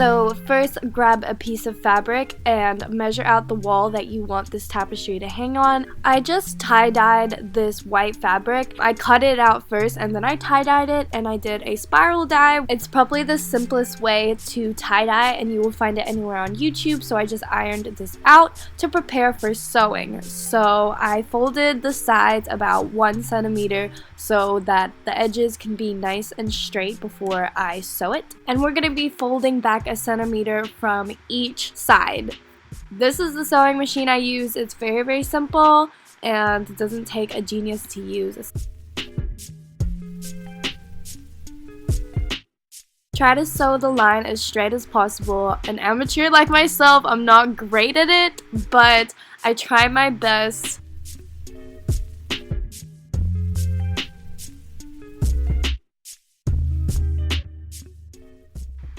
So first, grab a piece of fabric and measure out the wall that you want this tapestry to hang on. I just tie-dyed this white fabric. I cut it out first and then I tie-dyed it, and I did a spiral dye. It's probably the simplest way to tie-dye, and you will find it anywhere on YouTube. So I just ironed this out to prepare for sewing. So I folded the sides about 1 centimeter so that the edges can be nice and straight before I sew it. And we're going to be folding back 1 centimeter from each side. This is the sewing machine I use. It's very simple and it doesn't take a genius to use. Try to sew the line as straight as possible. An amateur like myself, I'm not great at it, but I try my best.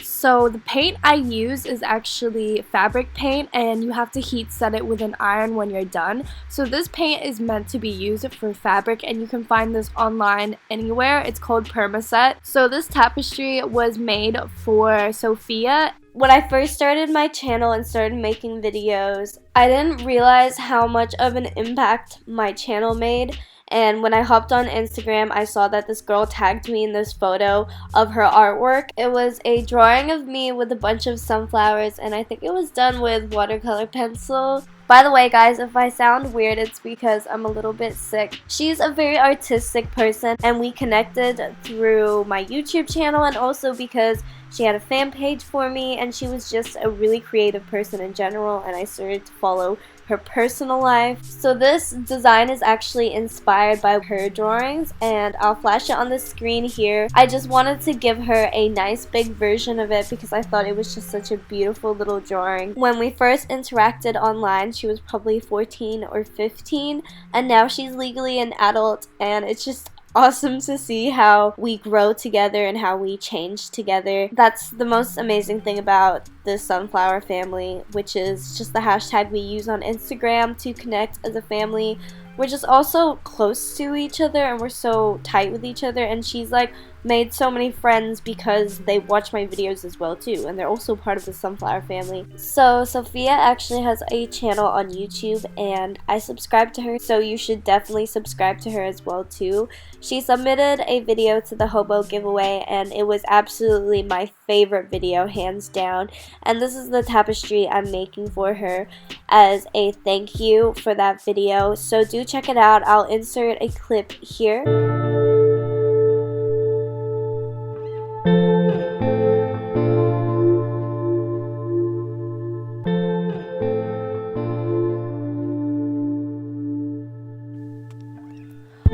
So the paint I use is actually fabric paint, and you have to heat set it with an iron when you're done. So this paint is meant to be used for fabric, and you can find this online anywhere. It's called Permaset. So this tapestry was made for Sophia. When I first started my channel and started making videos, I didn't realize how much of an impact my channel made. And when I hopped on Instagram, I saw that this girl tagged me in this photo of her artwork. It was a drawing of me with a bunch of sunflowers, and I think it was done with watercolor pencil. By the way, guys, if I sound weird, it's because I'm a little bit sick. She's a very artistic person, and we connected through my YouTube channel, and also because she had a fan page for me, and she was just a really creative person in general, and I started to follow her personal life. So this design is actually inspired by her drawings, and I'll flash it on the screen here. I just wanted to give her a nice big version of it because I thought it was just such a beautiful little drawing. When we first interacted online, she was probably 14 or 15, and now she's legally an adult, and it's just awesome to see how we grow together and how we change together. That's the most amazing thing about this sunflower family, which is just the hashtag we use on Instagram to connect as a family. We're just also close to each other, and we're so tight with each other, and she's like made so many friends because they watch my videos as well too, and they're also part of the sunflower family. So Sophia actually has a channel on YouTube, and I subscribe to her, so you should definitely subscribe to her as well too. She submitted a video to the Hobo giveaway, and it was absolutely my favorite video, hands down. And this is the tapestry I'm making for her as a thank you for that video, so do check it out. I'll insert a clip here.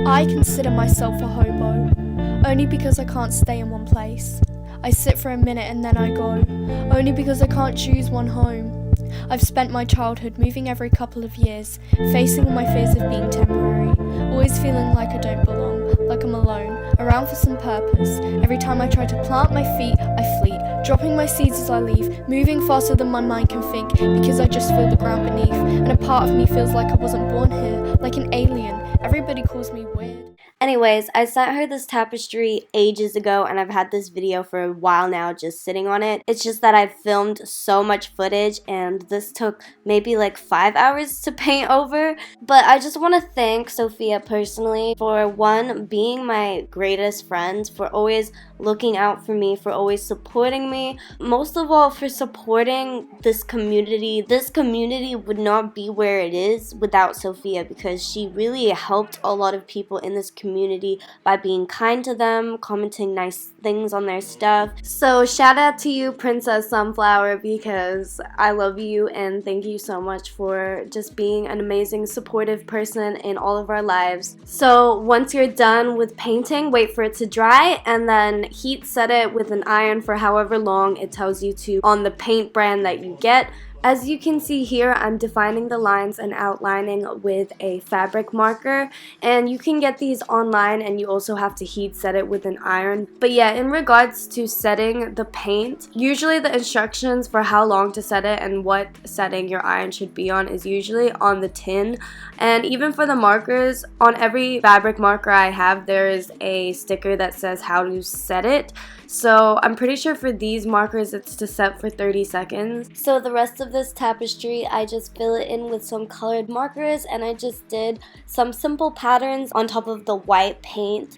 I consider myself a hobo, only because I can't stay in one place. I sit for a minute and then I go, only because I can't choose one home. I've spent my childhood moving every couple of years, facing all my fears of being temporary, always feeling like I don't belong, like I'm alone, around for some purpose. Every time I try to plant my feet, I flee, dropping my seeds as I leave, moving faster than my mind can think, because I just feel the ground beneath, and a part of me feels like I wasn't born here, like an alien. Everybody calls me weird. Anyways, I sent her this tapestry ages ago, and I've had this video for a while now just sitting on it. It's just that I've filmed so much footage, and this took maybe like 5 hours to paint over. But I just want to thank Sophia personally for, one, being my greatest friend, for always looking out for me, for always supporting me. Most of all, for supporting this community. This community would not be where it is without Sophia, because she really helped a lot of people in this community by being kind to them, commenting nice things on their stuff. So shout out to you, Princess Sunflower, because I love you and thank you so much for just being an amazing supportive person in all of our lives. So once you're done with painting, wait for it to dry and then heat set it with an iron for however long it tells you to on the paint brand that you get. As you can see here, I'm defining the lines and outlining with a fabric marker, and you can get these online and you also have to heat set it with an iron. But yeah, in regards to setting the paint, usually the instructions for how long to set it and what setting your iron should be on is usually on the tin. And even for the markers, on every fabric marker I have, there is a sticker that says how to set it. So I'm pretty sure for these markers it's to set for 30 seconds. So the rest of this tapestry, I just fill it in with some colored markers, and I just did some simple patterns on top of the white paint.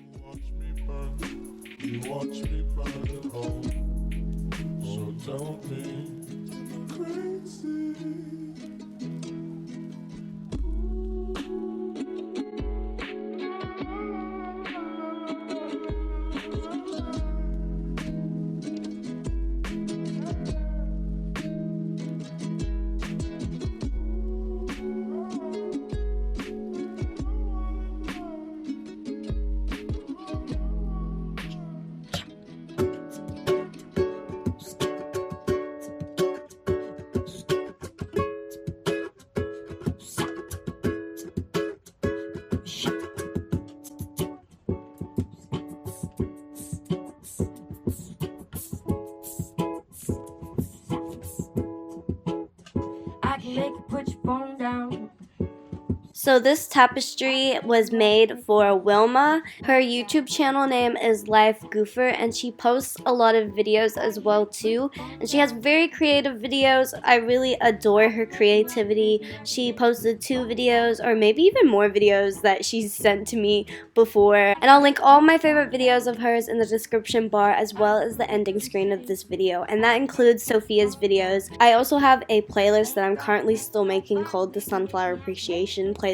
So this tapestry was made for Wilma. Her YouTube channel name is Life Goofer, and she posts a lot of videos as well too. And she has very creative videos. I really adore her creativity. She posted 2 videos, or maybe even more videos, that she's sent to me before. And I'll link all my favorite videos of hers in the description bar, as well as the ending screen of this video. And that includes Sophia's videos. I also have a playlist that I'm currently still making called the Sunflower Appreciation Playlist.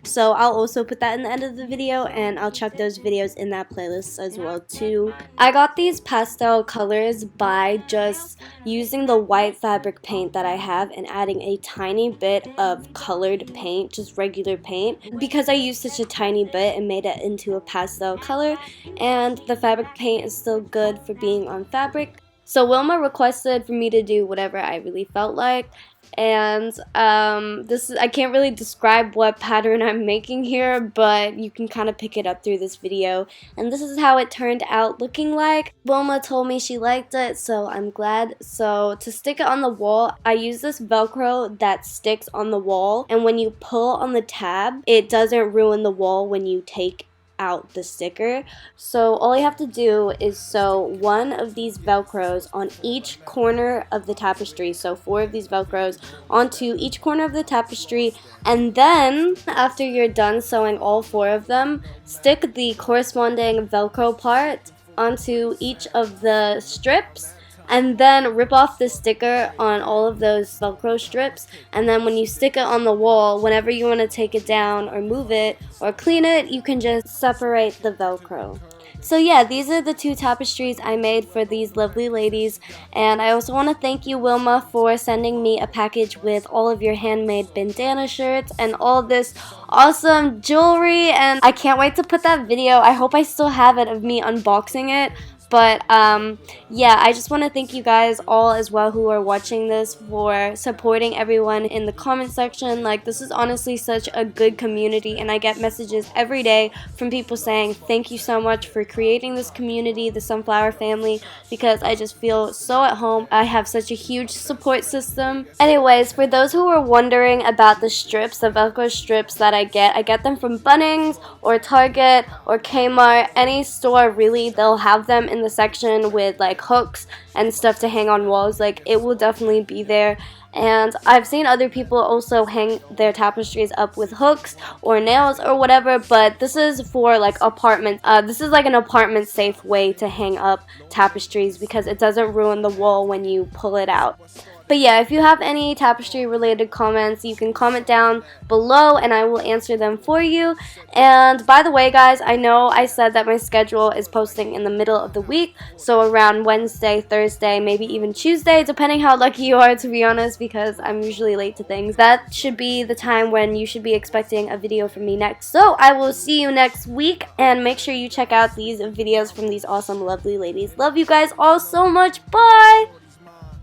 So I'll also put that in the end of the video, and I'll chuck those videos in that playlist as well too. I got these pastel colors by just using the white fabric paint that I have and adding a tiny bit of colored paint, just regular paint, because I used such a tiny bit and made it into a pastel color, and the fabric paint is still good for being on fabric. So Wilma requested for me to do whatever I really felt like, and I can't really describe what pattern I'm making here, but you can kind of pick it up through this video. And this is how it turned out looking like. Wilma told me she liked it, so I'm glad. So to stick it on the wall, I use this velcro that sticks on the wall, and when you pull on the tab, it doesn't ruin the wall when you take out the sticker. So all you have to do is sew one of these velcros on each corner of the tapestry, so 4 of these velcros onto each corner of the tapestry, and then after you're done sewing all 4 of them, stick the corresponding velcro part onto each of the strips, and then rip off the sticker on all of those velcro strips, and then when you stick it on the wall, whenever you want to take it down or move it or clean it, you can just separate the velcro. So yeah, these are the 2 tapestries I made for these lovely ladies, and I also want to thank you, Wilma, for sending me a package with all of your handmade bandana shirts and all this awesome jewelry, and I can't wait to put that video. I hope I still have it of me unboxing it. But yeah, I just want to thank you guys all as well who are watching this for supporting everyone in the comment section. Like, this is honestly such a good community, and I get messages every day from people saying thank you so much for creating this community, the Sunflower family, because I just feel so at home. I have such a huge support system. Anyways, for those who are wondering about the strips, the Velcro strips that I get them from Bunnings or Target or Kmart, any store really. They'll have them in the section with like hooks and stuff to hang on walls. Like, it will definitely be there. And I've seen other people also hang their tapestries up with hooks or nails or whatever, but this is for like apartments. This is like an apartment safe way to hang up tapestries because it doesn't ruin the wall when you pull it out. But yeah, if you have any tapestry related comments, you can comment down below and I will answer them for you. And by the way, guys, I know I said that my schedule is posting in the middle of the week, so around Wednesday, Thursday, maybe even Tuesday, depending how lucky you are, to be honest, because I'm usually late to things. That should be the time when you should be expecting a video from me next. So I will see you next week, and make sure you check out these videos from these awesome, lovely ladies. Love you guys all so much. Bye!